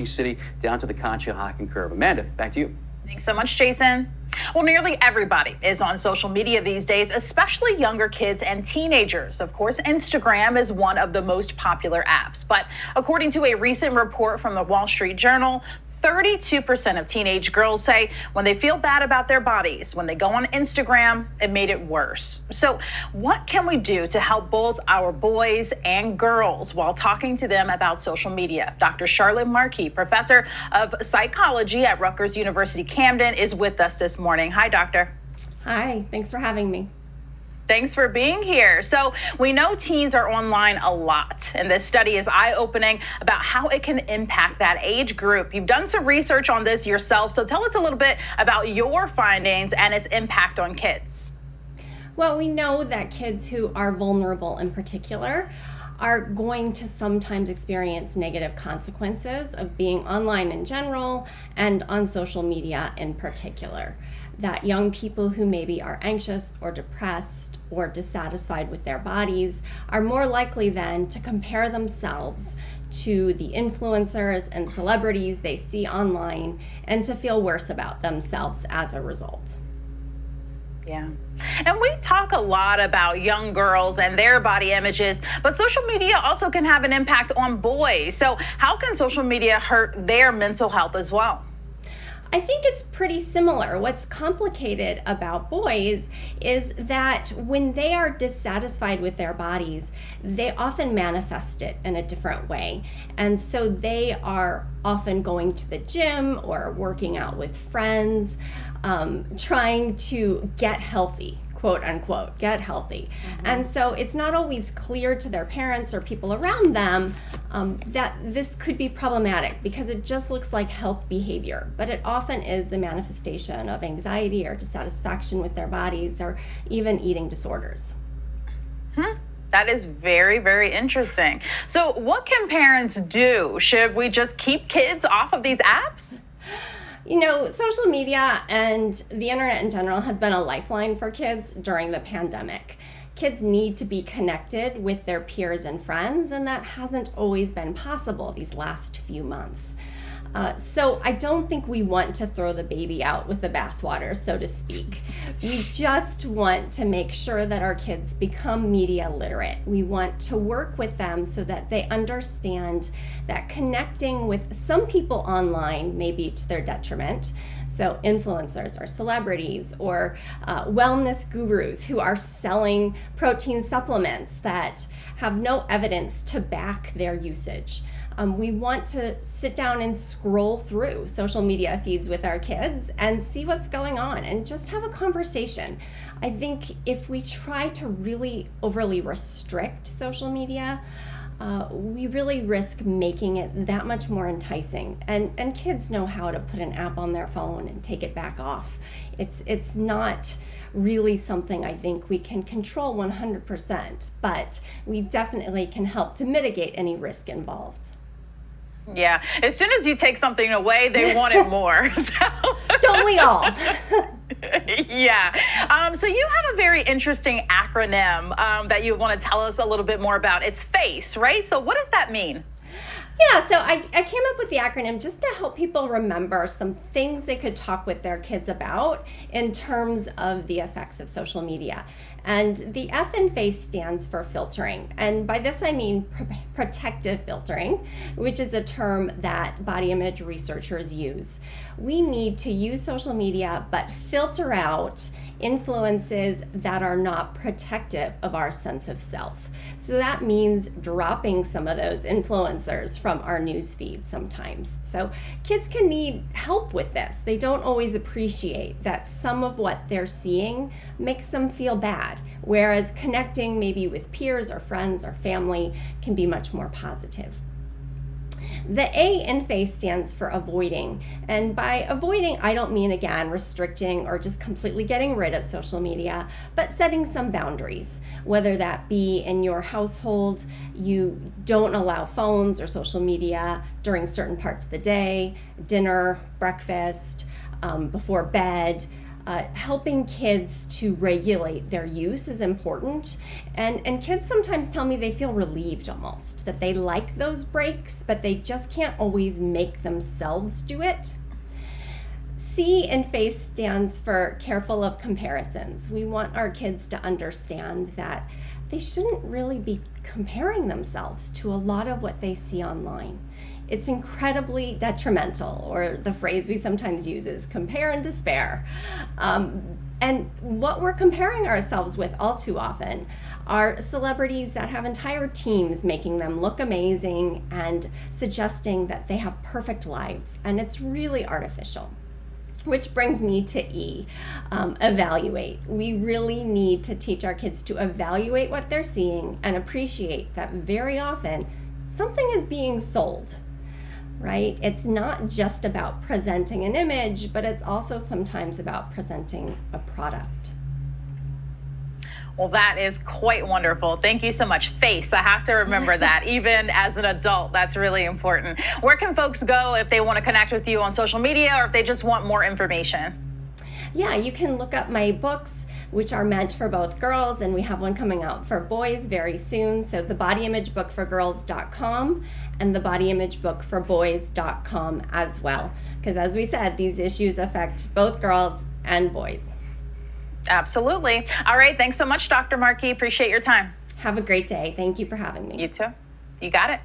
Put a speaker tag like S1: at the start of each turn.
S1: city down to the Conshohocken curve. Amanda, back to you.
S2: Thanks so much, Jason. Well, nearly everybody is on social media these days, especially younger kids and teenagers. Of course, Instagram is one of the most popular apps. But according to a recent report from the Wall Street Journal, 32% of teenage girls say when they feel bad about their bodies, when they go on Instagram, it made it worse. So what can we do to help both our boys and girls while talking to them about social media? Dr. Charlotte Markey, professor of psychology at Rutgers University Camden, is with us this morning. Hi, doctor.
S3: Hi, thanks for having me.
S2: Thanks for being here. So we know teens are online a lot, and this study is eye-opening about how it can impact that age group. You've done some research on this yourself, so tell us a little bit about your findings and its impact on kids.
S3: Well, we know that kids who are vulnerable in particular are going to sometimes experience negative consequences of being online in general and on social media in particular. That young people who maybe are anxious or depressed or dissatisfied with their bodies are more likely then to compare themselves to the influencers and celebrities they see online and to feel worse about themselves as a result.
S2: Yeah. And we talk a lot about young girls and their body images, but social media also can have an impact on boys. So how can social media hurt their mental health as well?
S3: I think it's pretty similar. What's complicated about boys is that when they are dissatisfied with their bodies, they often manifest it in a different way. And so they are often going to the gym or working out with friends, trying to get healthy, quote unquote, get healthy. And so it's not always clear to their parents or people around them that this could be problematic because it just looks like health behavior, but it often is the manifestation of anxiety or dissatisfaction with their bodies or even eating disorders.
S2: That is very, very interesting. So what can parents do? Should we just keep kids off of these apps?
S3: You know, social media and the internet in general has been a lifeline for kids during the pandemic. Kids need to be connected with their peers and friends, and that hasn't always been possible these last few months. So I don't think we want to throw the baby out with the bathwater, so to speak. We just want to make sure that our kids become media literate. We want to work with them so that they understand that connecting with some people online may be to their detriment. So influencers or celebrities or wellness gurus who are selling protein supplements that have no evidence to back their usage. We want to sit down and scroll through social media feeds with our kids and see what's going on and just have a conversation. I think if we try to really overly restrict social media, we really risk making it that much more enticing. And kids know how to put an app on their phone and take it back off. It's not really something I think we can control 100%, but we definitely can help to mitigate any risk involved.
S2: Yeah, as soon as you take something away, they want it more.
S3: Don't we all?
S2: Yeah. So you have a very interesting acronym that you want to tell us a little bit more about. It's FACE, right? So what does that mean?
S3: Yeah, so I came up with the acronym just to help people remember some things they could talk with their kids about in terms of the effects of social media. And the F in FACE stands for filtering. And by this I mean protective filtering, which is a term that body image researchers use. We need to use social media, but filter out influences that are not protective of our sense of self. So that means dropping some of those influencers from our news feed sometimes. So kids can need help with this. They don't always appreciate that some of what they're seeing makes them feel bad, whereas connecting maybe with peers or friends or family can be much more positive. The A in FACE stands for avoiding. And by avoiding, I don't mean, again, restricting or just completely getting rid of social media, but setting some boundaries, whether that be in your household, you don't allow phones or social media during certain parts of the day, dinner, breakfast, before bed. Helping kids to regulate their use is important. And kids sometimes tell me they feel relieved almost, that they like those breaks, but they just can't always make themselves do it. C in FACE stands for careful of comparisons. We want our kids to understand that they shouldn't really be comparing themselves to a lot of what they see online. It's incredibly detrimental, or the phrase we sometimes use is compare and despair. And what we're comparing ourselves with all too often are celebrities that have entire teams making them look amazing and suggesting that they have perfect lives, and it's really artificial. Which brings me to E, evaluate. We really need to teach our kids to evaluate what they're seeing and appreciate that very often something is being sold, right? It's not just about presenting an image, but it's also sometimes about presenting a product.
S2: Well, that is quite wonderful. Thank you so much. FACE, I have to remember that. Even as an adult, that's really important. Where can folks go if they want to connect with you on social media, or if they just want more information?
S3: Yeah, you can look up my books, which are meant for both girls, and we have one coming out for boys very soon. So the bodyimagebookforgirls.com and the bodyimagebookforboys.com as well. Because as we said, these issues affect both girls and boys.
S2: Absolutely. All right. Thanks so much, Dr. Markey. Appreciate your time.
S3: Have a great day. Thank you for having me.
S2: You too. You got it.